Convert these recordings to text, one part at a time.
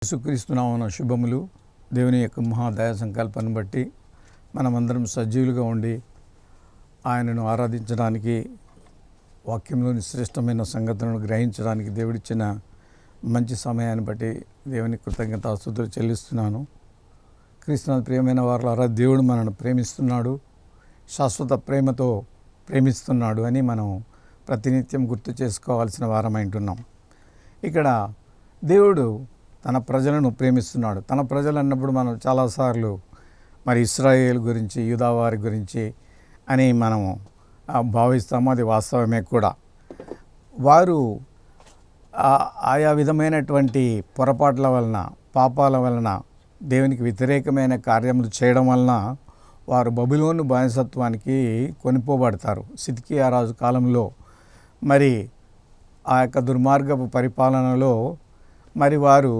యేసుక్రీస్తు నామమున శుభములు. దేవుని యొక్క మహాదయా సంకల్పాన్ని బట్టి మనమందరం సజీవులుగా ఉండి ఆయనను ఆరాధించడానికి, వాక్యంలోని శ్రేష్టమైన సంగతులను గ్రహించడానికి దేవుడిచ్చిన మంచి సమయాన్ని బట్టి దేవుని కృతజ్ఞతాస్తుతులు చెల్లిస్తున్నాను. క్రీస్తునాథ ప్రియమైన వారులారా, దేవుడు మనను ప్రేమిస్తున్నాడు, శాశ్వత ప్రేమతో ప్రేమిస్తున్నాడు అని మనం ప్రతినిత్యం గుర్తు చేసుకోవాల్సిన వారమై ఉంటున్నాం. ఇక్కడ దేవుడు తన ప్రజలను ప్రేమిస్తున్నాడు. తన ప్రజలు అన్నప్పుడు మనం చాలాసార్లు మరి ఇశ్రాయేలు గురించి, యూదా వారి గురించి అని మనము భావిస్తాము. అది వాస్తవమే కూడా. వారు ఆయా విధమైనటువంటి పొరపాట్ల వలన, పాపాల వలన, దేవునికి వ్యతిరేకమైన కార్యములు చేయడం వలన వారు బబులోను బానిసత్వానికి కొనిపోబడతారు. సిద్కియా రాజు కాలంలో మరి ఆ యొక్క దుర్మార్గపు పరిపాలనలో మరి వారు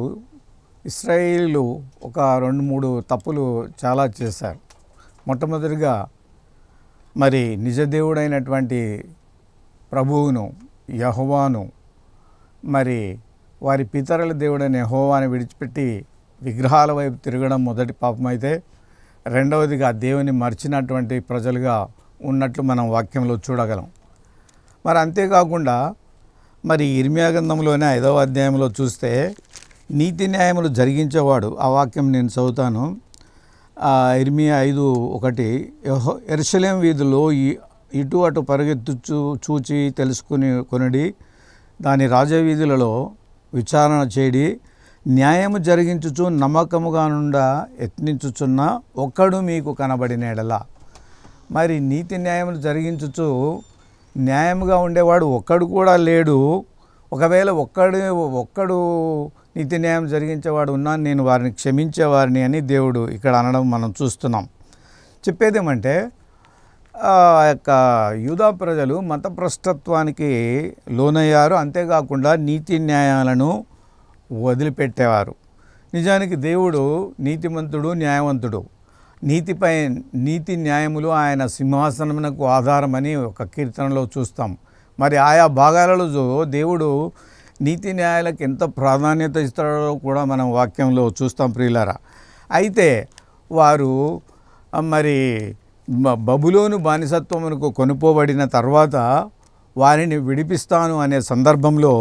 ఇశ్రాయేలీయులు ఒక 2-3 తప్పులు చాలా చేశారు. మొట్టమొదటిగా మరి నిజదేవుడైనటువంటి ప్రభువును, యెహోవాను, మరి వారి పితరుల దేవుడైన యెహోవాను విడిచిపెట్టి విగ్రహాల వైపు తిరగడం మొదటి పాపమైతే, రెండవదిగా దేవుని మర్చినటువంటి ప్రజలుగా ఉన్నట్లు మనం వాక్యంలో చూడగలం. మరి అంతేకాకుండా మరి ఇర్మియా గ్రంథంలోనే 5వ అధ్యాయంలో చూస్తే నీతి న్యాయములు జరిగించేవాడు, ఆ వాక్యం నేను చదువుతాను. ఇర్మియా 5:1, యెరూషలేము వీధుల్లో ఇటు అటు పరిగెత్తు చూచి కొనుడి, దాని రాజవీధులలో విచారణ చేయడి, న్యాయము జరిగించుచు నమ్మకముగా నుండా యత్నించుచున్న ఒక్కడు మీకు కనబడిన ఎడల. మరి నీతి న్యాయములు జరిగించుచు న్యాయముగా ఉండేవాడు ఒక్కడు కూడా లేడు. ఒకవేళ ఒక్కడు నీతి న్యాయం జరిగించేవాడు ఉన్నాను, నేను వారిని క్షమించేవారిని అని దేవుడు ఇక్కడ అనడం మనం చూస్తున్నాం. చెప్పేదేమంటే ఆ యొక్క యూదా ప్రజలు మతభ్రష్టత్వానికి లోనయ్యారు. అంతేకాకుండా నీతి న్యాయాలను వదిలిపెట్టేవారు. నిజానికి దేవుడు నీతిమంతుడు, న్యాయవంతుడు. నీతి న్యాయములు ఆయన సింహాసనమునకు ఆధారమని ఒక కీర్తనలో చూస్తాం. మరి ఆయా భాగాలలో దేవుడు నీతి న్యాయాలకు ఎంత ప్రాధాన్యత ఇస్తాడో కూడా మనం వాక్యంలో చూస్తాం ప్రియులారా. అయితే వారు మరి బబులోను బానిసత్వమునకు కొనుపోబడిన తర్వాత వారిని విడిపిస్తాను అనే సందర్భంలో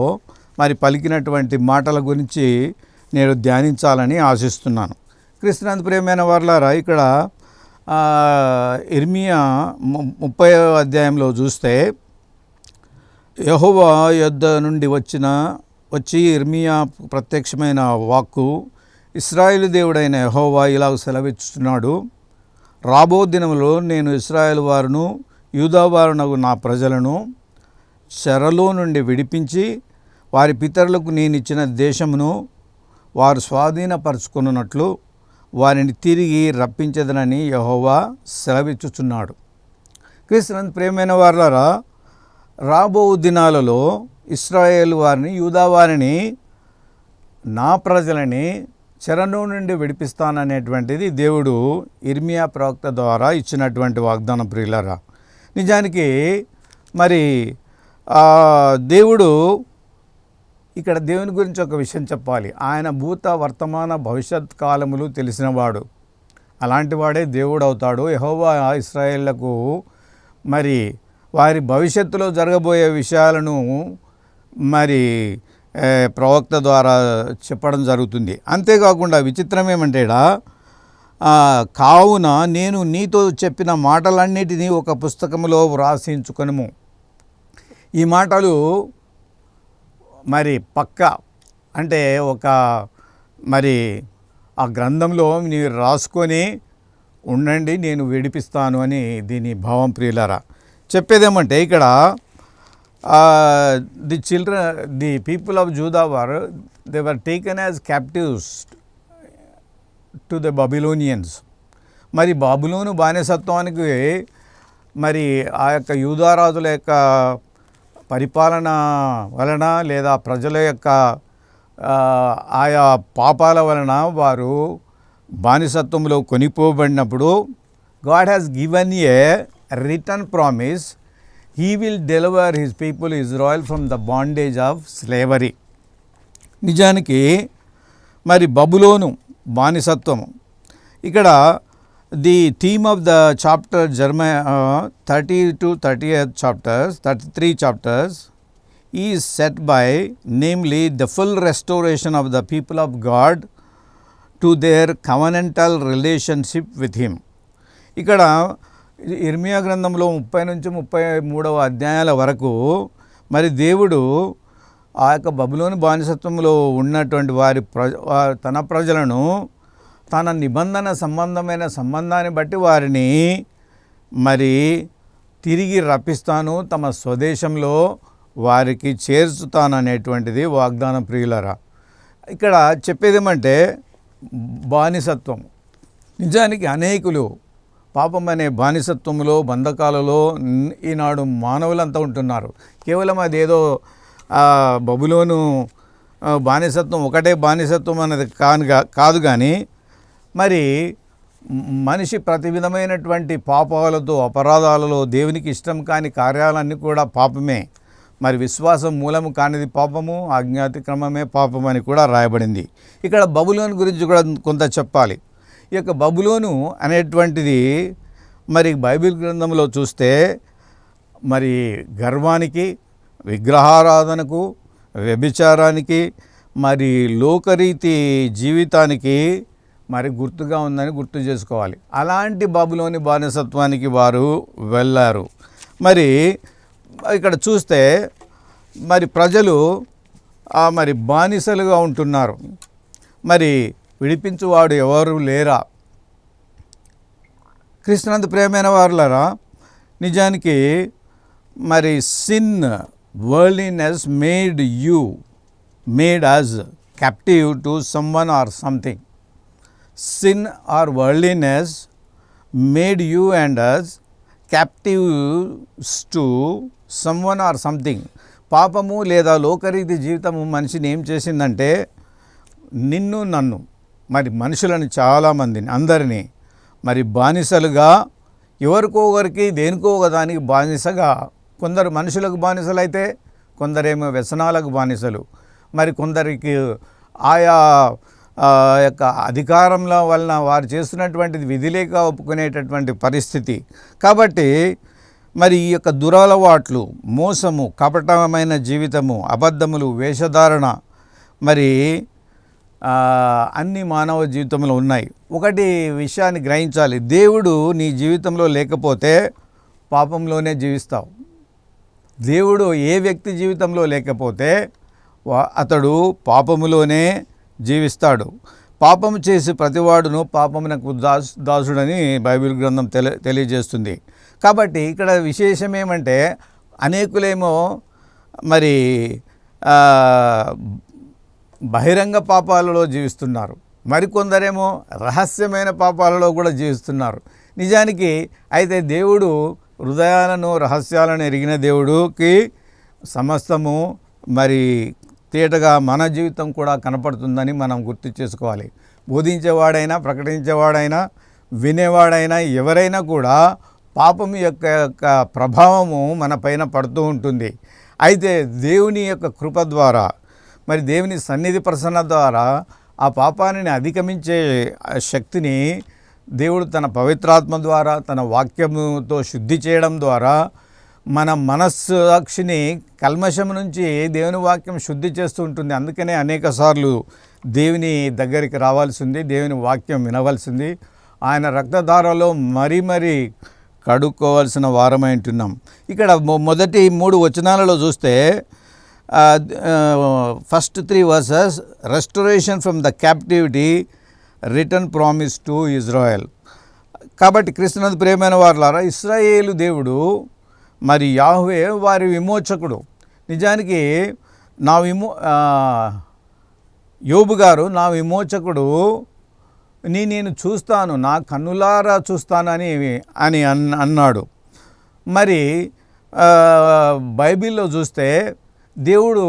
మరి పలికినటువంటి మాటల గురించి నేను ధ్యానించాలని ఆశిస్తున్నాను. క్రీస్తునందు ప్రియమైన వారులారా, ఇక్కడ ఇర్మియా 30వ అధ్యాయంలో చూస్తే యెహోవా యొద్ద నుండి వచ్చి ఇర్మియా ప్రత్యక్షమైన వాక్కు, ఇశ్రాయేలు దేవుడైన యెహోవా ఇలాగ సెలవిస్తున్నాడు, రాబో దినములో నేను ఇశ్రాయేలు వారును యూదా వారునగు నా ప్రజలను చెరలో నుండి విడిపించి వారి పితరులకు నేను ఇచ్చిన దేశమును వారు స్వాధీనపరచుకున్నట్లు వారిని తిరిగి రప్పించదనని యెహోవా సెలవిచ్చుచున్నాడు. క్రీస్తునందు ప్రియమైన వారులారా, రాబో దినాలలో ఇశ్రాయేలు వారిని, యూదా వారిని, నా ప్రజలని చెరలో నుండి విడిపిస్తాననేటువంటిది దేవుడు ఇర్మియా ప్రవక్త ద్వారా ఇచ్చినటువంటి వాగ్దానం ప్రియులారా. నిజానికి మరి దేవుడు ఇక్కడ దేవుని గురించి ఒక విషయం చెప్పాలి. ఆయన భూత, వర్తమాన, భవిష్యత్ కాలములు తెలిసినవాడు. అలాంటి వాడే దేవుడు అవుతాడు. యెహోవా ఇశ్రాయేళ్లకు మరి వారి భవిష్యత్తులో జరగబోయే విషయాలను మరి ప్రవక్త ద్వారా చెప్పడం జరుగుతుంది. అంతేకాకుండా విచిత్రం ఏమంటే, కావున నేను నీతో చెప్పిన మాటలన్నిటినీ ఒక పుస్తకంలో వ్రాసించుకొనుము. ఈ మాటలు మరి అంటే ఒక మరి ఆ గ్రంథంలో మీరు రాసుకొని ఉండండి, నేను విడిపిస్తాను అని దీని భావం ప్రియులారా. చెప్పేదేమంటే ఇక్కడ the people of Judah they were taken as captives to the Babylonians. మరి బబులోను బానిసత్వానికి మరి ఆ యొక్క యూదారాజుల యొక్క పరిపాలన వలన లేదా ప్రజల యొక్క ఆయా పాపాల వలన వారు బానిసత్వంలో కొనిపోబడినప్పుడు God has given a return promise, he will deliver his people Israel from the bondage of slavery. నిజానికి మరి బబులోను బానిసత్వము. ఇక్కడ the theme of the chapter Jeremiah 30 to 38 chapters, 33 chapters is set by namely the full restoration of the people of God to their covenantal relationship with him. ఇక్కడ ఇర్మియా గ్రంథంలో 30 నుంచి 33వ అధ్యాయాల వరకు మరి దేవుడు ఆ యొక్క బబులోను బానిసత్వంలో ఉన్నటువంటి తన ప్రజలను తన నిబంధన సంబంధమైన సంబంధాన్ని బట్టి వారిని మరి తిరిగి రప్పిస్తాను, తమ స్వదేశంలో వారికి చేర్చుతాను అనేటువంటిది వాగ్దానం. ప్రియులరా, ఇక్కడ చెప్పేదేమంటే బానిసత్వం. నిజానికి అనేకులు పాపం అనే బానిసత్వంలో బంధకాలలో ఈనాడు మానవులంతా ఉంటున్నారు. కేవలం అదేదో బబులోను బానిసత్వం ఒకటే బానిసత్వం అన్నది కాదు కానీ మరి మనిషి ప్రతి విధమైనటువంటి పాపాలతో అపరాధాలలో దేవునికి ఇష్టం కాని కార్యాలన్నీ కూడా పాపమే. మరి విశ్వాసం మూలము కానిది పాపము, అజ్ఞాతిక్రమమే పాపం అని కూడా రాయబడింది. ఇక్కడ బబులోను గురించి కూడా కొంత చెప్పాలి. ఈ యొక్క బబులోను అనేటువంటిది మరి బైబిల్ గ్రంథంలో చూస్తే మరి గర్వానికి, విగ్రహారాధనకు, వ్యభిచారానికి, మరి లోకరీతి జీవితానికి మరి గుర్తుగా ఉందని గుర్తు చేసుకోవాలి. అలాంటి బబులోని బానిసత్వానికి వారు వెళ్ళారు. మరి ఇక్కడ చూస్తే మరి ప్రజలు మరి బానిసలుగా ఉంటున్నారు. మరి విడిపించువాడు ఎవరు లేరా? క్రీస్తునందు ప్రియమైన వారులారా, నిజానికి మరి sin, worldliness made us captive to someone or something. Sin or worldliness made you and us captives to someone or something. పాపము లేదా లోకరీతి జీవితము మనిషిని ఏం చేసిందంటే నిన్ను నన్ను మరి మనుషులను చాలామందిని అందరినీ మరి బానిసలుగా ఎవరికో ఒకరికి దేనికో ఒకదానికి బానిసగా, కొందరు మనుషులకు బానిసలైతే కొందరేమో వ్యసనాలకు బానిసలు, మరి కొందరికి ఆయా యొక్క అధికారంలో వలన వారు చేస్తున్నటువంటిది విధి లేక ఒప్పుకునేటటువంటి పరిస్థితి. కాబట్టి మరి ఈ యొక్క దురలవాట్లు, మోసము, కపటమైన జీవితము, అబద్ధములు, వేషధారణ మరి అన్ని మానవ జీవితంలో ఉన్నాయి. ఒకటి విషయాన్ని గ్రహించాలి, దేవుడు నీ జీవితంలో లేకపోతే పాపంలోనే జీవిస్తావు. దేవుడు ఏ వ్యక్తి జీవితంలో లేకపోతే అతడు పాపములోనే జీవిస్తాడు. పాపము చేసి ప్రతివాడును పాపమునకు దాసుడని బైబిల్ గ్రంథం తెలియజేస్తుంది. కాబట్టి ఇక్కడ విశేషం ఏమంటే అనేకులేమో మరి బహిరంగ పాపాలలో జీవిస్తున్నారు, మరికొందరేమో రహస్యమైన పాపాలలో కూడా జీవిస్తున్నారు. నిజానికి అయితే దేవుడు హృదయాలను, రహస్యాలను ఎరిగిన దేవుడికి సమస్తము మరి తేటగా మన జీవితం కూడా కనపడుతుందని మనం గుర్తు చేసుకోవాలి. బోధించేవాడైనా, ప్రకటించేవాడైనా, వినేవాడైనా ఎవరైనా కూడా పాపం యొక్క ప్రభావము మన పైన పడుతూ ఉంటుంది. అయితే దేవుని యొక్క కృప ద్వారా మరి దేవుని సన్నిధి ప్రసన్న ద్వారా ఆ పాపాన్ని అధిగమించే శక్తిని దేవుడు తన పవిత్రాత్మ ద్వారా, తన వాక్యముతో శుద్ధి చేయడం ద్వారా మన మనస్సాక్షిని కల్మషం నుంచి దేవుని వాక్యం శుద్ధి చేస్తూ ఉంటుంది. అందుకనే అనేక సార్లు దేవుని దగ్గరికి రావాల్సింది, దేవుని వాక్యం వినవలసింది, ఆయన రక్తధారలో మరీ కడుక్కోవాల్సిన వారమై ఉంటున్నాం. ఇక్కడ మొదటి 3 వచనాలలో చూస్తే first 3 verses restoration from the captivity, return promise to Israel. కాబట్టి క్రీస్తునందు ప్రియమైన వారులారా, ఇశ్రాయేలు దేవుడు మరి యాహ్వే వారి విమోచకుడు. నిజానికి యోబు గారు నా విమోచకుడు నేను చూస్తాను, నా కన్నులారా చూస్తానని అన్నాడు. మరి బైబిల్లో చూస్తే దేవుడు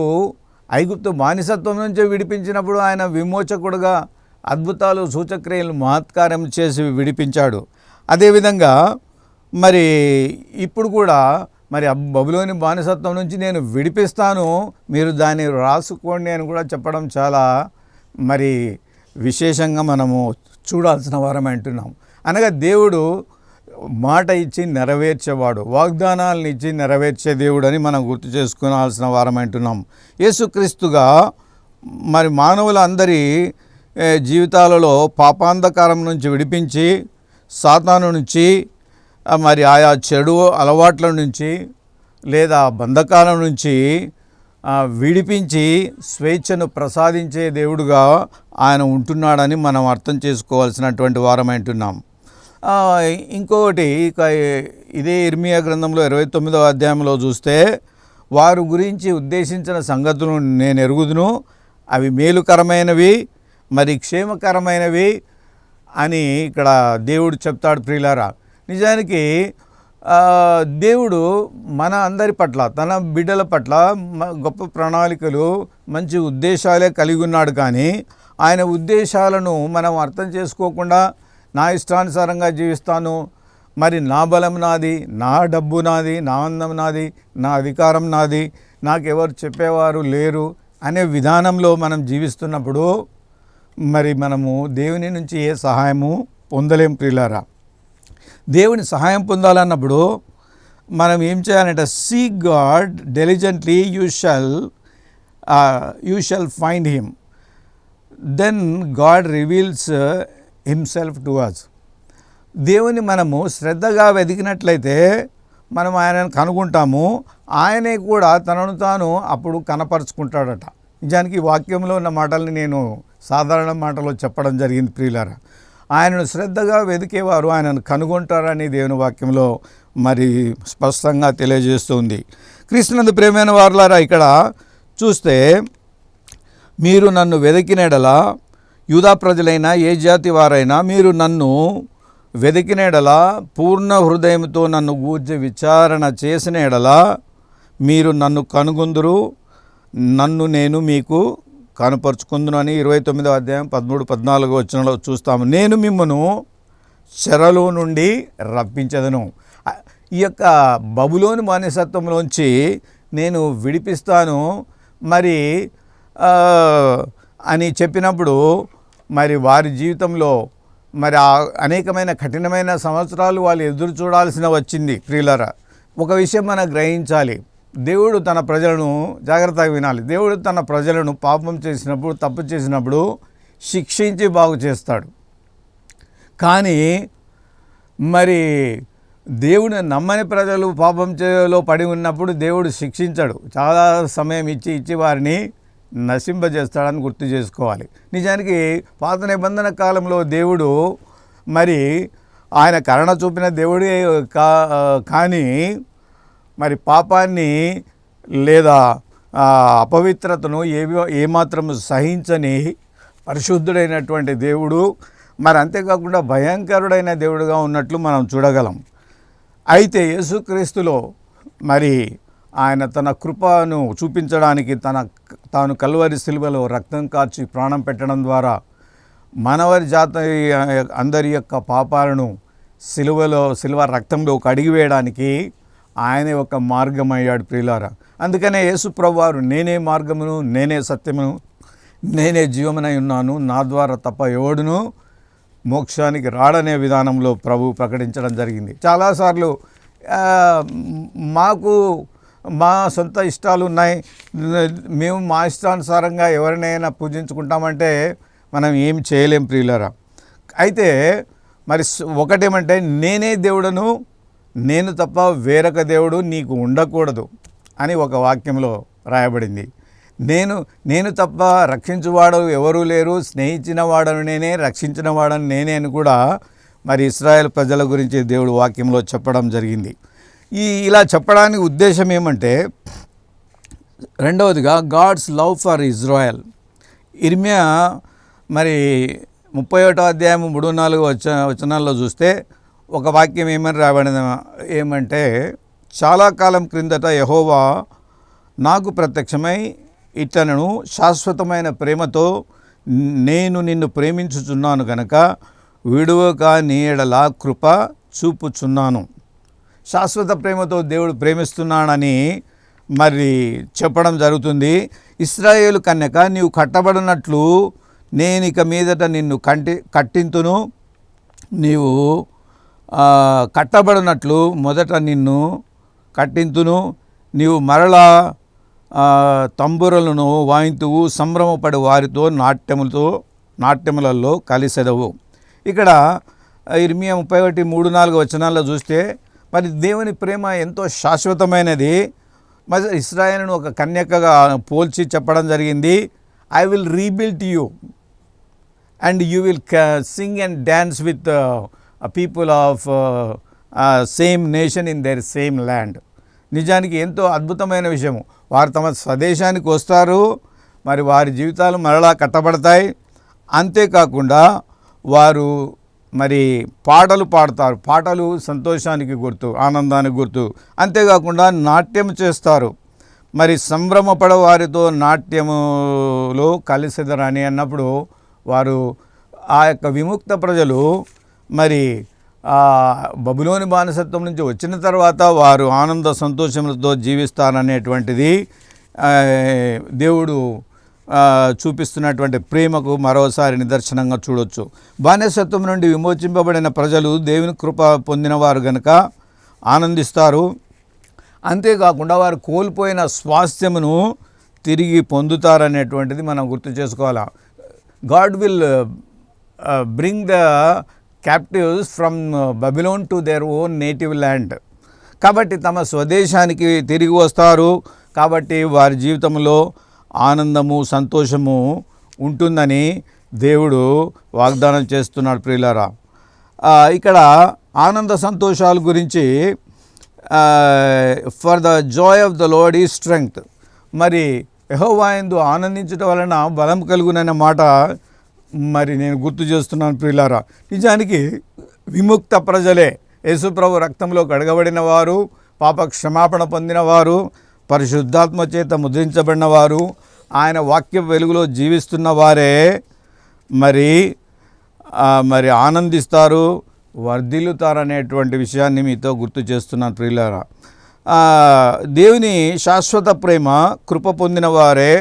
ఐగుప్తు బానిసత్వం నుంచి విడిపించినప్పుడు ఆయన విమోచకుడుగా అద్భుతాలు, సూచక్రియలు, మహత్కార్యం చేసి విడిపించాడు. అదేవిధంగా మరి ఇప్పుడు కూడా మరి బబులోని బానిసత్వం నుంచి నేను విడిపిస్తాను, మీరు దాన్ని రాసుకోండి అని కూడా చెప్పడం చాలా మరి విశేషంగా మనము చూడాల్సిన వారం అంటున్నాం. అనగా దేవుడు మాట ఇచ్చి నెరవేర్చేవాడు, వాగ్దానాలను ఇచ్చి నెరవేర్చే దేవుడు అని మనం గుర్తు చేసుకోవాల్సిన వారం అంటున్నాం. యేసుక్రీస్తుగా మరి మానవులందరి జీవితాలలో పాపాంధకారం నుంచి విడిపించి, సాతాను నుంచి, మరి ఆయా చెడు అలవాట్ల నుంచి లేదా బంధకాల నుంచి విడిపించి స్వేచ్ఛను ప్రసాదించే దేవుడుగా ఆయన ఉంటున్నాడని మనం అర్థం చేసుకోవాల్సినటువంటి వారం అంటున్నాం. ఇంకొకటి ఇదే ఇర్మియా గ్రంథంలో 29వ అధ్యాయంలో చూస్తే, వారి గురించి ఉద్దేశించిన సంగతులు నేను ఎరుగుదును, అవి మేలుకరమైనవి మరి క్షేమకరమైనవి అని ఇక్కడ దేవుడు చెప్తాడు. ప్రియులారా, నిజానికి దేవుడు మన అందరి పట్ల, తన బిడ్డల పట్ల గొప్ప ప్రణాళికలు, మంచి ఉద్దేశాలే కలిగి ఉన్నాడు. కానీ ఆయన ఉద్దేశాలను మనం అర్థం చేసుకోకుండా నా ఇష్టానుసారంగా జీవిస్తాను, మరి నా బలం నాది, నా డబ్బు నాది, నా అందం నాది, నా అధికారం నాది, నాకెవరు చెప్పేవారు లేరు అనే విధానంలో మనం జీవిస్తున్నప్పుడు మరి మనము దేవుని నుంచి ఏ సహాయము పొందలేం. ప్రియులారా, దేవుని సహాయం పొందాలన్నప్పుడు మనం ఏం చేయాలంటే, seek God diligently, you shall find him, then God reveals himself to us. దేవుని మనము శ్రద్ధగా వెతికినట్లయితే మనం ఆయనను కనుగొంటాము. ఆయనే కూడా తనను తాను అప్పుడు కనపరుచుకుంటాడట. నిజానికి ఈ వాక్యంలో ఉన్న మాటల్ని నేను సాధారణ మాటలో చెప్పడం జరిగింది. ప్రియులారా, ఆయనను శ్రద్ధగా వెతికేవారు ఆయనను కనుగొంటారని దేవుని వాక్యంలో మరి స్పష్టంగా తెలియజేస్తుంది. క్రీస్తునందు ప్రియమైన వారులారా, ఇక్కడ చూస్తే, మీరు నన్ను వెతికిన యెడల, యూదా ప్రజలైనా ఏ జాతి వారైనా మీరు నన్ను వెతికిన యెడల, పూర్ణ హృదయంతో నన్ను గూర్చి విచారణ చేసిన యెడల మీరు నన్ను కనుగొందురు, నన్ను నేను మీకు కనుపరుచుకుందును అని 29వ అధ్యాయం 13-14 వచనంలో చూస్తాము. నేను మిమ్మను చెరలో నుండి రప్పించదను. ఈ యొక్క బబులోను బానిసత్వంలోంచి నేను విడిపిస్తాను మరి అని చెప్పినప్పుడు, మరి వారి జీవితంలో మరి అనేకమైన కఠినమైన సంవత్సరాలు వాళ్ళు ఎదురు చూడాల్సిన వచ్చింది. ప్రియులారా, ఒక విషయం మనం గ్రహించాలి. దేవుడు తన ప్రజలను జాగ్రత్తగా వినాలి. దేవుడు తన ప్రజలను పాపం చేసినప్పుడు, తప్పు చేసినప్పుడు శిక్షించి బాగు చేస్తాడు. కానీ మరి దేవుని నమ్మని ప్రజలు పాపం చేయలో పడి ఉన్నప్పుడు దేవుడు శిక్షించడు. చాలా సమయం ఇచ్చి వారిని నశింపజేస్తాడని గుర్తు చేసుకోవాలి. నిజానికి పాత నిబంధన కాలంలో దేవుడు మరి ఆయన కరుణ చూపిన దేవుడే కానీ మరి పాపాన్ని లేదా అపవిత్రతను ఏమాత్రం సహించని పరిశుద్ధుడైనటువంటి దేవుడు, మరి అంతేకాకుండా భయంకరుడైన దేవుడుగా ఉన్నట్లు మనం చూడగలం. అయితే యేసుక్రీస్తులో మరి ఆయన తన కృపను చూపించడానికి తాను కల్వరి సిలువలో రక్తం కార్చి ప్రాణం పెట్టడం ద్వారా మానవారి జాతి అందరి యొక్క పాపాలను సిలువ రక్తంలో కడిగివేయడానికి ఆయనే ఒక మార్గం అయ్యాడు. ప్రియులారా, అందుకనే యేసు ప్రభువారు నేనే మార్గమును, నేనే సత్యమును, నేనే జీవమునై ఉన్నాను, నా ద్వారా తప్ప ఎవడును మోక్షానికి రాడనే విధానంలో ప్రభు ప్రకటించడం జరిగింది. చాలాసార్లు మాకు మా సొంత ఇష్టాలు ఉన్నాయి, మేము మా ఇష్టానుసారంగా ఎవరినైనా పూజించుకుంటామంటే మనం ఏం చేయలేం. ప్రియులారా, అయితే మరి ఒకటేమంటే, నేనే దేవుడను, నేను తప్ప వేరొక దేవుడు నీకు ఉండకూడదు అని ఒక వాక్యంలో రాయబడింది. నేను తప్ప రక్షించువాడు ఎవరూ లేరు, స్నేహించిన వాడను నేనే, రక్షించిన వాడను నేనే అని కూడా మరి ఇశ్రాయేల్ ప్రజల గురించి దేవుడు వాక్యంలో చెప్పడం జరిగింది. ఇలా చెప్పడానికి ఉద్దేశం ఏమంటే, రెండవదిగా గాడ్స్ లవ్ ఫర్ ఇజ్రాయెల్. ఇర్మియా మరి 31వ అధ్యాయం 3-4 వచనాల్లో చూస్తే ఒక వాక్యం ఏమని రాబడింది ఏమంటే, చాలా కాలం క్రిందట యెహోవా నాకు ప్రత్యక్షమై ఇట్లనను, శాశ్వతమైన ప్రేమతో నేను నిన్ను ప్రేమించుచున్నాను కనుక విడువక నీ యెడల కృప చూపుచున్నాను. శాశ్వత ప్రేమతో దేవుడు ప్రేమిస్తున్నాడని మరి చెప్పడం జరుగుతుంది. ఇశ్రాయేలు కన్యక, నీవు కట్టబడినట్లు నేను ఇక మీదట నిన్ను కట్టింతును, నీవు కట్టబడినట్లు మొదట నిన్ను కట్టింతును, నీవు మరలా తంబురలను వాయింతువు, సంభ్రమపడి వారితో నాట్యములలో కలిసెదవు. ఇక్కడ ఇర్మియా 31:3-4 వచనాల్లో చూస్తే మరి దేవుని ప్రేమ ఎంతో శాశ్వతమైనది. మరి ఇశ్రాయేలును ఒక కన్యకగా పోల్చి చెప్పడం జరిగింది. I will rebuild you and you will sing and dance with people of same nation in there same land. నిజానికి ఎంతో అద్భుతమైన విషయము. వారు తమ స్వదేశానికి వస్తారు, మరి వారి జీవితాలు మరలా కట్టబడతాయి. అంతేకాకుండా వారు మరి పాటలు పాడతారు. పాటలు సంతోషానికి గుర్తు, ఆనందానికి గుర్తు. అంతేకాకుండా నాట్యం చేస్తారు. మరి సంభ్రమపడ వారితో నాట్యములో కలిసెదరని అన్నప్పుడు వారు ఆ యొక్క విముక్త ప్రజలు మరి బబులోని బానిసత్వం నుంచి వచ్చిన తర్వాత వారు ఆనంద సంతోషములతో జీవిస్తారనేటువంటిది దేవుడు చూపిస్తున్నటువంటి ప్రేమకు మరోసారి నిదర్శనంగా చూడొచ్చు. బానిసత్వం నుండి విమోచింపబడిన ప్రజలు దేవుని కృప పొందినవారు కనుక ఆనందిస్తారు. అంతేకాకుండా వారు కోల్పోయిన స్వాస్థ్యమును తిరిగి పొందుతారనేటువంటిది మనం గుర్తు చేసుకోవాలి. God will bring the captives from Babylon to their own native land. కాబట్టి తమ స్వదేశానికి తిరిగి వస్తారు. కాబట్టి వారి జీవితంలో ఆనందము, సంతోషము ఉంటుందని దేవుడు వాగ్దానం చేస్తున్నాడు. ప్రియులారా, ఇక్కడ ఆనంద సంతోషాల గురించి for the Joy of the lord is strength. మరి యెహోవా యందు ఆనందించడం వలన బలం కలుగునన్న మాట మరి నేను గుర్తు చేస్తున్నాను. ప్రియులారా, నిజానికి విముక్త ప్రజలే, యేసుప్రభు రక్తంలో కడగబడిన వారు, పాప క్షమాపణ పొందిన వారు, పరిశుద్ధాత్మ చేత ముద్రించబడిన వారు, ఆయన వాక్య వెలుగులో జీవిస్తున్న వారే మరి ఆనందిస్తారు, వర్ధిల్లుతారనేటువంటి విషయాన్ని మీతో గుర్తు చేస్తున్నాను. ప్రియులారా, దేవుని శాశ్వత ప్రేమ కృప పొందిన వారే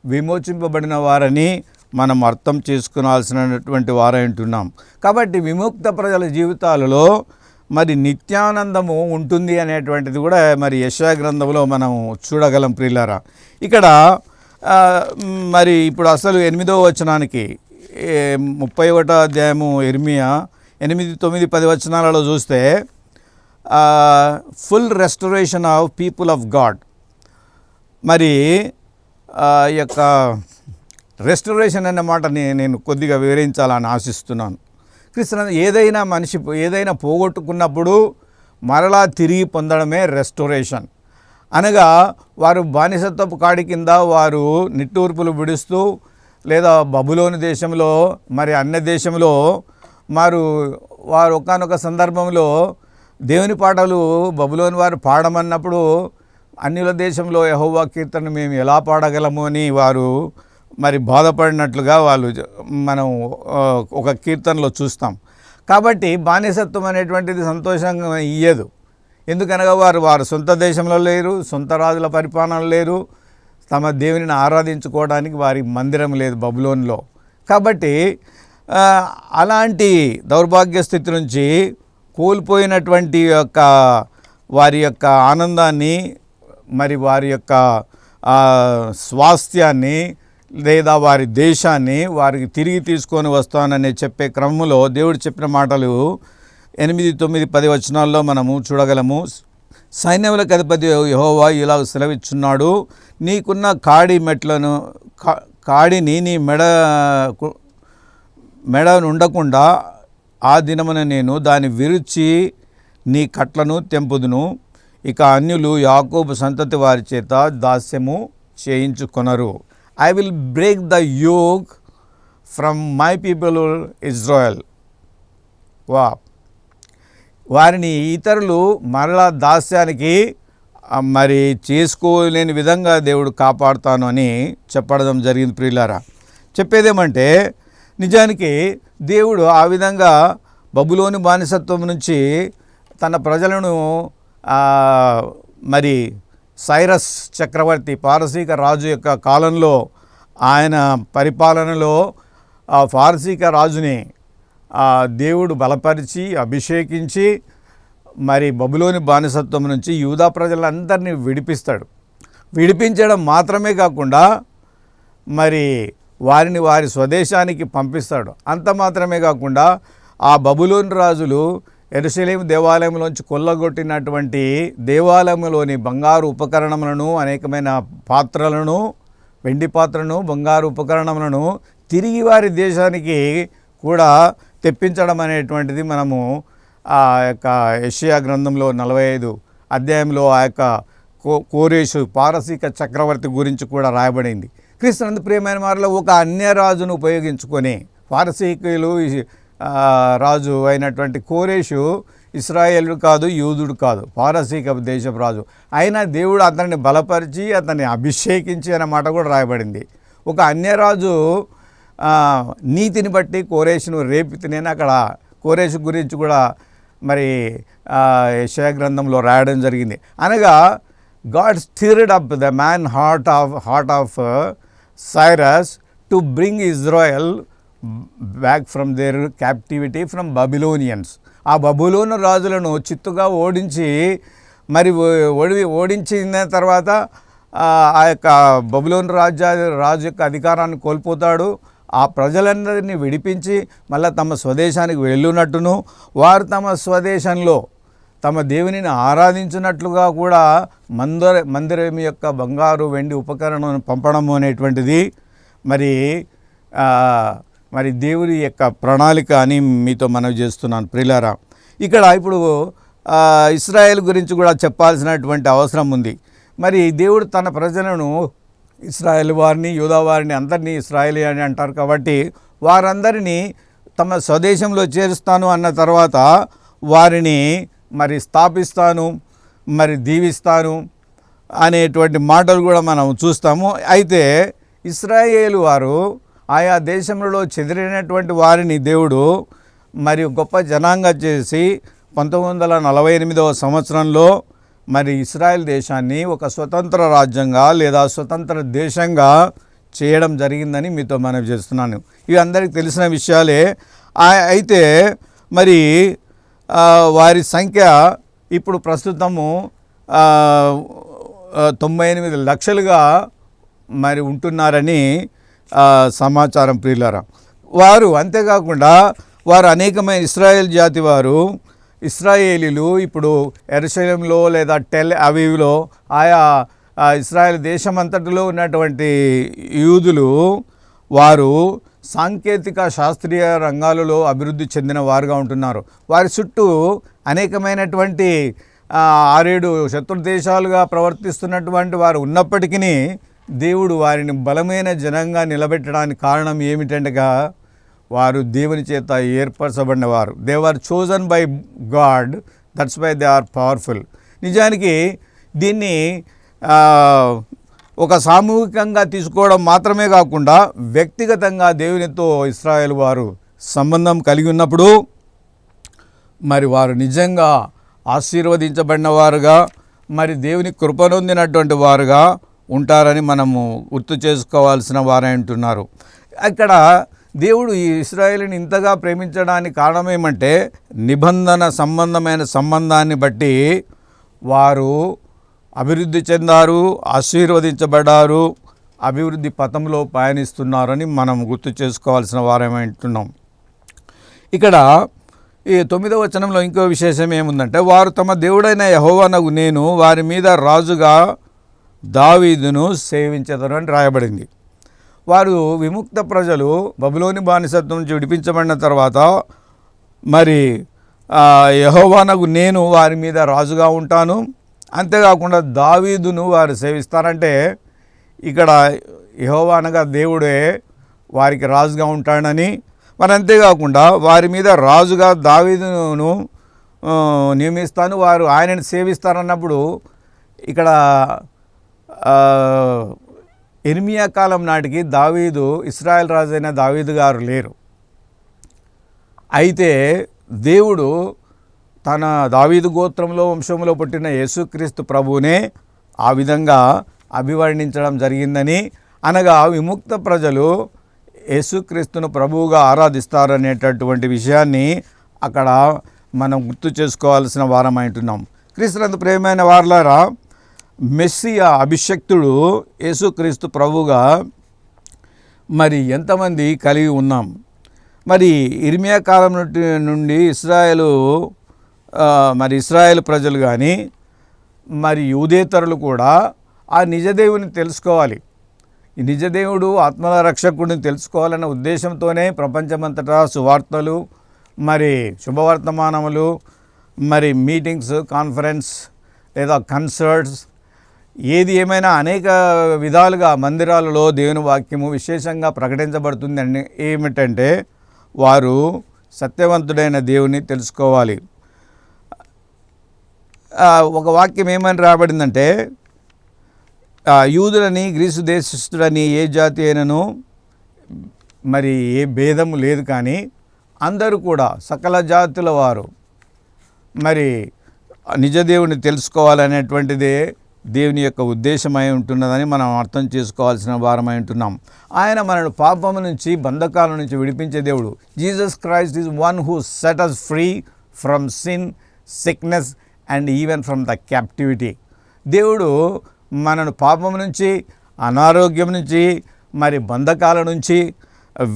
విమోచింపబడిన వారని మనం అర్థం చేసుకునాల్సినటువంటి వారై ఉంటున్నాం. కాబట్టి విముక్త ప్రజల జీవితాలలో మరి నిత్యానందము ఉంటుంది అనేటువంటిది కూడా మరి యెషయా గ్రంథంలో మనం చూడగలం. ప్రియులారా, ఇక్కడ మరి ఇప్పుడు అసలు 8వ వచనానికి 31వ అధ్యాయము ఇర్మియా 8, 9, 10 వచనాలలో చూస్తే full restoration of people of God. మరి యొక్క రెస్టరేషన్ అనే మాట నేను కొద్దిగా వివరించాలని ఆశిస్తున్నాను. ఏదైనా మనిషి ఏదైనా పోగొట్టుకున్నప్పుడు మరలా తిరిగి పొందడమే రెస్టోరేషన్. అనగా వారు బానిసత్వపు కాడి కింద వారు నిట్టూర్పులు విడుస్తూ, లేదా బబులోని దేశంలో మరి అన్య దేశంలో వారు ఒకానొక సందర్భంలో దేవుని పాటలు బబులోని వారు పాడమన్నప్పుడు అన్యుల దేశంలో యెహోవా కీర్తన మేము ఎలా పాడగలము అని వారు మరి బాధపడినట్లుగా మనం ఒక కీర్తనలో చూస్తాం. కాబట్టి బానిసత్వం అనేటువంటిది సంతోషంగా ఇయ్యదు. ఎందుకనగా వారు సొంత దేశంలో లేరు, సొంత రాజుల పరిపాలన లేరు, తమ దేవునిని ఆరాధించుకోవడానికి వారి మందిరం లేదు బబులోన్లో. కాబట్టి అలాంటి దౌర్భాగ్య స్థితి నుంచి కోల్పోయినటువంటి వారి యొక్క ఆనందాన్ని, మరి వారి యొక్క స్వాస్థ్యాన్ని లేదా వారి దేశాన్ని వారికి తిరిగి తీసుకొని వస్తానని చెప్పే క్రమంలో దేవుడు చెప్పిన మాటలు 8, 9, 10 వచనాల్లో మనము చూడగలము. సైన్యములకు అధిపతి యెహోవా ఇలా సెలవిచ్చున్నాడు, నీకున్న కాడిని నీ మెడ ఉండకుండా ఆ దినమున నేను దాన్ని విరిచి నీ కట్లను తెంపుదును. ఇక అన్యులు యాకోబు సంతతి వారి చేత దాస్యము చేయించుకొనరు. I will break the yoke from my people Israel. వారిని ఇతరులు మరలా దాస్యానికి మరి చేసుకోలేని విధంగా దేవుడు కాపాడుతాను అని చెప్పడం జరిగింది. ప్రియులారా, చెప్పేదేమంటే నిజానికి దేవుడు ఆ విధంగా బబులోని బానిసత్వం నుంచి తన ప్రజలను మరి సైరస్ చక్రవర్తి పారసీక రాజు యొక్క కాలంలో ఆయన పరిపాలనలో ఆ పారసీక రాజుని దేవుడు బలపరిచి అభిషేకించి మరి బబులోని బానిసత్వం నుంచి యూదా ప్రజలందరినీ విడిపిస్తాడు. విడిపించడం మాత్రమే కాకుండా మరి వారిని వారి స్వదేశానికి పంపిస్తాడు. అంత మాత్రమే కాకుండా ఆ బబులోని రాజులు యెరూషలేము దేవాలయంలోంచి కొల్లగొట్టినటువంటి దేవాలయంలోని బంగారు ఉపకరణములను, అనేకమైన పాత్రలను, వెండి పాత్రలను, బంగారు ఉపకరణములను తిరిగి వారి దేశానికి కూడా తెప్పించడం అనేటువంటిది మనము ఆ యొక్క యెషయా గ్రంథంలో 45 అధ్యాయంలో ఆ యొక్క కోరేషు పారసీక చక్రవర్తి గురించి కూడా రాయబడింది. క్రీస్తునందు ప్రియమైన వారిలో ఒక అన్యరాజును ఉపయోగించుకొని పారసీకులు రాజు అయినటువంటి కోరేషు ఇశ్రాయేలుడు కాదు, యూదుడు కాదు, పారసీక దేశపు రాజు. అయినా దేవుడు అతన్ని బలపరిచి అతన్ని అభిషేకించి అనే మాట కూడా రాయబడింది. ఒక అన్యరాజు నీతిని బట్టి కోరేషును రేపితేనే అక్కడ కోరేషు గురించి కూడా మరి యెషయా గ్రంథంలో రాయడం జరిగింది. అనగా God stirred up the man heart of Cyrus to bring Israel back from their captivity from Babylonians. ఆ బబులోను రాజులను చిత్తుగా ఓడించి మరి ఓడించిన తర్వాత ఆ యొక్క బబులోను రాజు యొక్క అధికారాన్ని కోల్పోతాడు. ఆ ప్రజలందరినీ విడిపించి మళ్ళీ తమ స్వదేశానికి వెళ్ళునట్టును, వారు తమ స్వదేశంలో తమ దేవునిని ఆరాధించినట్లుగా కూడా మందిరం యొక్క బంగారు వెండి ఉపకరణను పంపడము అనేటువంటిది మరి దేవుని యొక్క ప్రణాళిక అని మీతో మనవి చేస్తున్నాను ప్రియులారా. ఇక్కడ ఇప్పుడు ఇశ్రాయేల్ గురించి కూడా చెప్పాల్సినటువంటి అవసరం ఉంది. మరి దేవుడు తన ప్రజలను, ఇశ్రాయేల్ వారిని, యూదా వారిని అందరినీ ఇశ్రాయేలీ అని అంటారు కాబట్టి వారందరినీ తమ స్వదేశంలో చేరుస్తాను అన్న తర్వాత వారిని మరి స్థాపిస్తాను, మరి దీవిస్తాను అనేటువంటి మాటలు కూడా మనం చూస్తాము. అయితే ఇశ్రాయేలు వారు ఆయా దేశంలో చెదిరినటువంటి వారిని దేవుడు మరి గొప్ప జనాంగం చేసి 1948వ సంవత్సరంలో మరి ఇశ్రాయేల్ దేశాన్ని ఒక స్వతంత్ర రాజ్యంగా లేదా స్వతంత్ర దేశంగా చేయడం జరిగిందని మీతో మనవి చేస్తున్నాను. ఇవి అందరికీ తెలిసిన విషయాలే. అయితే మరి వారి సంఖ్య ఇప్పుడు ప్రస్తుతము 98 లక్షలుగా మరి ఉంటున్నారని సమాచారం ప్రియులారా. వారు అంతేకాకుండా వారు అనేకమైన ఇశ్రాయేల్ జాతి వారు, ఇశ్రాయేలీలు ఇప్పుడు యెరూషలేములో లేదా టెల్ అవీవ్లో ఆయా ఇశ్రాయేల్ దేశమంతటిలో ఉన్నటువంటి యూదులు వారు సాంకేతిక శాస్త్రీయ రంగాలలో అభివృద్ధి చెందిన వారుగా ఉంటున్నారు. వారి చుట్టూ అనేకమైనటువంటి 6-7 శత్రు దేశాలుగా ప్రవర్తిస్తున్నటువంటి వారు ఉన్నప్పటికీ దేవుడు వారిని బలమైన జనంగా నిలబెట్టడానికి కారణం ఏమిటంటగా వారు దేవుని చేత ఏర్పరచబడినవారు. They are chosen by God, that's why they are powerful. నిజానికి దీన్ని ఒక సామూహికంగా తీసుకోవడం మాత్రమే కాకుండా వ్యక్తిగతంగా దేవునితో ఇశ్రాయేల్ వారు సంబంధం కలిగి ఉన్నప్పుడు మరి వారు నిజంగా ఆశీర్వదించబడిన వారుగా, మరి దేవుని కృపనొందినటువంటి వారుగా ఉంటారని మనము గుర్తు చేసుకోవాల్సిన వారై ఉంటున్నారు. అక్కడ దేవుడు ఈ ఇశ్రాయేలుని ఇంతగా ప్రేమించడానికి కారణం ఏమంటే నిబంధన సంబంధమైన సంబంధాన్ని బట్టి వారు అభివృద్ధి చెందారు, ఆశీర్వదించబడ్డారు, అభివృద్ధి పథంలో పయనిస్తున్నారని మనం గుర్తు చేసుకోవాల్సిన వారమై ఉంటున్నాం. ఇక్కడ ఈ 9వ వచనంలో ఇంకో విశేషం ఏముందంటే, వారు తమ దేవుడైన యెహోవానగు నేను వారి మీద రాజుగా దావీదును సేవించెదరు అని రాయబడింది. వారు విముక్త ప్రజలు బబులోని బానిసత్వం నుంచి విడిపించబడిన తర్వాత మరి యెహోవానగు నేను వారి మీద రాజుగా ఉంటాను, అంతేకాకుండా దావీదును వారు సేవిస్తారంటే ఇక్కడ యెహోవా అనగా దేవుడే వారికి రాజుగా ఉంటాడని, మరి అంతేకాకుండా వారి మీద రాజుగా దావీదును నియమిస్తాను, వారు ఆయనను సేవిస్తారన్నప్పుడు ఇక్కడ ఇర్మియా కాలం నాటికి దావీదు, ఇశ్రాయేల్ రాజు అయిన దావీదు గారు లేరు. అయితే దేవుడు తన దావీదు గోత్రంలో వంశంలో పుట్టిన యేసుక్రీస్తు ప్రభువునే ఆ విధంగా అభివర్ణించడం జరిగిందని, అనగా విముక్త ప్రజలు యేసుక్రీస్తును ప్రభువుగా ఆరాధిస్తారనేటటువంటి విషయాన్ని అక్కడ మనం గుర్తు చేసుకోవాల్సిన వారమై ఉంటున్నాం. క్రీస్తునందు ప్రియమైన వారలారా, మెస్సియా అభిషక్తుడు యేసుక్రీస్తు ప్రభువుగా మరి ఎంతమంది కలిగి ఉన్నాం? మరి ఇర్మియా కాలం నుండి ఇస్రాయేలు ప్రజలు కానీ మరి యూదేతరులు కూడా ఆ నిజదేవుని తెలుసుకోవాలి. ఈ నిజదేవుడు ఆత్మల రక్షకుడిని తెలుసుకోవాలన్న ఉద్దేశంతోనే ప్రపంచమంతటా సువార్తలు, మరి శుభవర్తమానములు, మరి మీటింగ్స్, కాన్ఫరెన్స్ లేదా కన్సర్ట్స్, ఏది ఏమైనా అనేక విధాలుగా మందిరాలలో దేవుని వాక్యము విశేషంగా ప్రకటించబడుతుంది. అని ఏమిటంటే వారు సత్యవంతుడైన దేవుని తెలుసుకోవాలి. ఒక వాక్యం ఏమని రాబడిందంటే, యూదులని గ్రీసు దేశస్థుడని ఏ జాతి అయినను మరి ఏ భేదము లేదు, కానీ అందరూ కూడా సకల జాతుల వారు మరి నిజదేవుని తెలుసుకోవాలనేటువంటిదే దేవుని యొక్క ఉద్దేశమై ఉంటున్నదని మనం అర్థం చేసుకోవాల్సిన వారమై ఉంటున్నాం. ఆయన మనను పాపము నుంచి, బంధకాల నుంచి విడిపించే దేవుడు. Jesus Christ is one who set us free from sin, sickness and even from the captivity. దేవుడు మనను పాపం నుంచి, అనారోగ్యం నుంచి, మరి బంధకాల నుంచి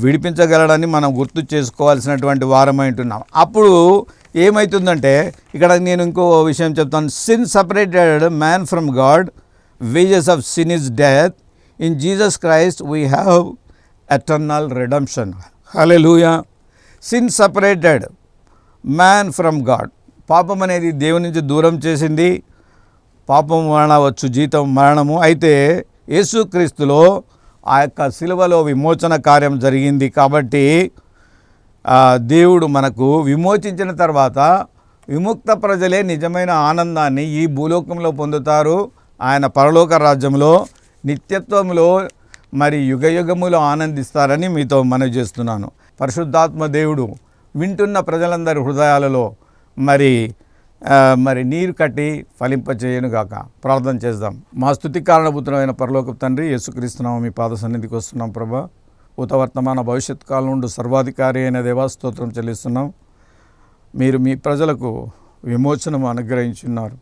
విడిపించగలడని మనం గుర్తు చేసుకోవాల్సినటువంటి వారమై ఉంటున్నాం. అప్పుడు ఏమవుతుందంటే, ఇక్కడ నేను ఇంకో విషయం చెప్తాను. Sin separated man from God, wages of sin is death. In Jesus Christ we have eternal redemption. Hallelujah. Sin separated man from God. పాపం అనేది దేవుని నుంచి దూరం చేసింది. పాపం వలన వచ్చు జీతం మరణము. అయితే యేసుక్రీస్తులో ఆ యొక్క శిలువలో విమోచన కార్యం జరిగింది. కాబట్టి దేవుడు మనకు విమోచించిన తర్వాత విముక్త ప్రజలే నిజమైన ఆనందాన్ని ఈ భూలోకంలో పొందుతారు. ఆయన పరలోక రాజ్యంలో నిత్యత్వంలో మరి యుగయుగములో ఆనందిస్తారని మీతో మనవి చేస్తున్నాను. పరిశుద్ధాత్మ దేవుడు వింటున్న ప్రజలందరి హృదయాలలో మరి నీరు కట్టి ఫలింపచేయనుగాక. ప్రార్థన చేద్దాం. మా స్తుతి కారణభూతమైన పరలోకపు తండ్రి, యేసుక్రీస్తునామ మీ పాద సన్నిధికి వస్తున్నాం ప్రభా. వర్తమాన భవిష్యత్ కాలం నుండి సర్వాధికారి అయిన దేవా స్తోత్రం చెల్లిస్తున్నాం. మీరు మీ ప్రజలకు విమోచనము అనుగ్రహించున్నారు,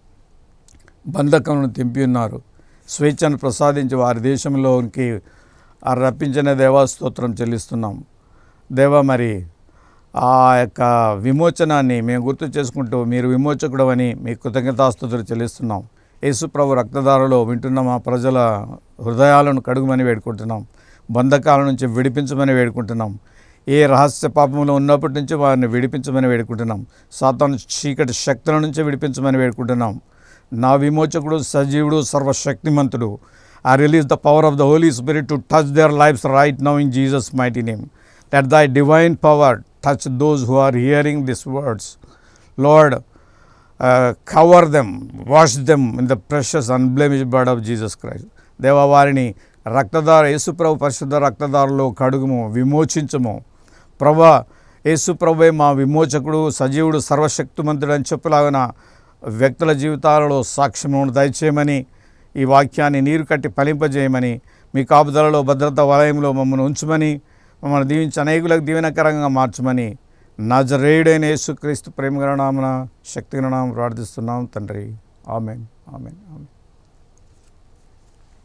బంధకమును తెంపి ఉన్నారు, స్వేచ్ఛను ప్రసాదించి వారి దేశంలోనికి రప్పించిన దేవా స్తోత్రం చెల్లిస్తున్నాం. దేవా, మరి ఆ యొక్క విమోచనాన్ని మేము గుర్తు చేసుకుంటూ మీరు విమోచకుడు అని మీ కృతజ్ఞతాస్తుతులు చెల్లిస్తున్నాం. యేసు ప్రభు రక్తధారలో వింటున్న మా ప్రజల హృదయాలను కడుగుమని వేడుకుంటున్నాం. బంధకాల నుంచి విడిపించమని వేడుకుంటున్నాం. ఏ రహస్య పాపంలో ఉన్నప్పటి నుంచి వారిని విడిపించమని వేడుకుంటున్నాం. సాతాను చీకటి శక్తుల నుంచి విడిపించమని వేడుకుంటున్నాం. నా విమోచకుడు సజీవుడు సర్వశక్తిమంతుడు. I release the power of the Holy Spirit to touch their lives right now in Jesus' mighty name. Let thy divine power touch those who are hearing these words. Lord, cover them, wash them in the precious unblemished blood of Jesus Christ. దేవా, వారిని రక్తధార, యేసుప్రభు పరిశుద్ధ రక్తధారలో కడుగుము, విమోచించము. ప్రభా, యేసుప్రభువే మా విమోచకుడు, సజీవుడు, సర్వశక్తిమంతుడు అని చెప్పులాగిన వ్యక్తుల జీవితాలలో సాక్ష్యమును దయచేయమని, ఈ వాక్యాన్ని నీరు కట్టి ఫలింపజేయమని, మీ కాపుదలలో భద్రత వలయంలో మమ్మల్ని ఉంచమని, మమ్మల్ని దీవించి అనేకులకు దీవెనకరంగా మార్చమని నజరేయుడైన యేసుక్రీస్తు ప్రేమగల నామమున శక్తిగల నామమున ప్రార్థిస్తున్నాం తండ్రి. ఆమేన్, ఆమేన్, ఆమేన్.